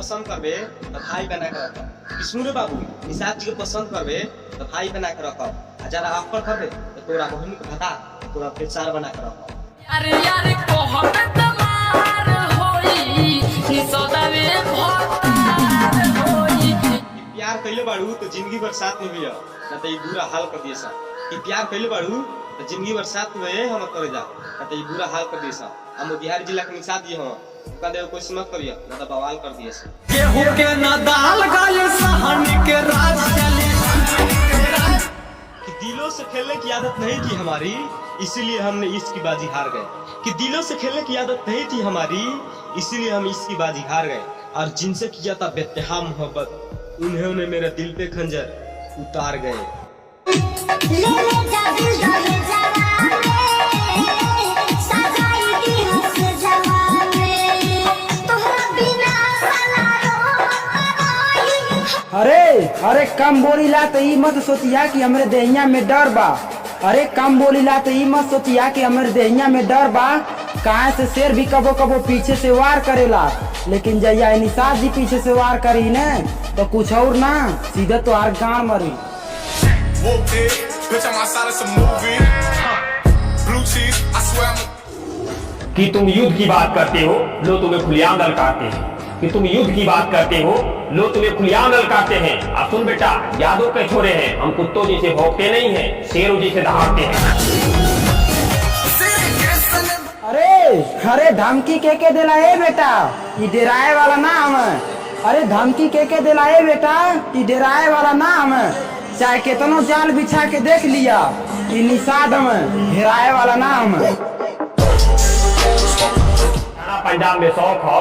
पसंद करबे तो भाई बना के रखब। विष्णु रे बाबू निषाद जी के पसंद करबे तो भाई बना के रखब। आ जरा अक्कड़ करबे तो तोरा बहन के भता तोरा पेचार बना के रखब। अरे यार कोहत तमार होई सदावे भतार होई। प्यार कइले बाड़ू तो जिंदगी भर साथ में बिया ना तो ई बुरा हाल कर दिएसा। कि प्यार कइले बाड़ू तो जिंदगी भर साथ में हम करे जा ना तो ई बुरा हाल कर दिएसा। हम बिहार जिला के निषाद जी हम कहले कोई मत करिया ना तो बवाल कर दिएसा। गेहूं के न दाल गाले सहानी के राज चले। कि दिलों से खेलने की आदत नहीं थी हमारी इसीलिए हमने इश्क की बाजी हार गए। कि दिलों से खेलने की आदत नहीं थी हमारी इसीलिए हम इश्क की बाजी हार गए। और जिनसे किया था बेतहा मोहब्बत उन्होंने मेरे दिल पे खंजर उतार गए। अरे अरे कम बोलीला तो ई मत सोचिया कि हमरे देहिया में डर बा। अरे कम बोलीला तो ई मत सोचिया कि हमरे देहिया में डर बा। कहाँ से शेर भी कबो कबो पीछे से वार करेला, लेकिन जैया निषाद जी पीछे से वार करी ने तो कुछ और ना सीधा तो हर गांव मरी। कि तुम युद्ध की बात करते हो लो तुम्हें खुलेआम ललकारते हैं। कि तुम युद्ध की बात करते हो लो तुम्हें खुलेआम ललकारते हैं। अब सुन बेटा, यादों के छोरे हैं हम, कुत्तों जैसे भौंकते नहीं हैं, शेरों जैसे दहाड़ते हैं। अरे अरे धमकी के दिला ए बेटा, ये डराए वाला नाम है। अरे धमकी के दिला ए बेटा, ये डराए वाला नाम है। चाहे कितनों जाल बिछा के देख लिया, ये निषाद में डराए वाला नाम है। पंजाब में शौक हो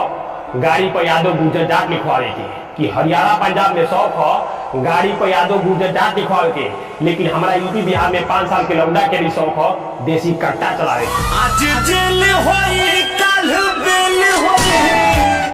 गाड़ी पर यादव गुर्जर जाट लिखवाने के, कि हरियाणा पंजाब में शौक हो गाड़ी पर यादव गुर्जर जाट लिखवाने के, लेकिन हमारा यूपी बिहार में 5 साल के लौंडा के भी शौक हो देसी कट्टा चलावे। आज जेल होई कल बेल होई।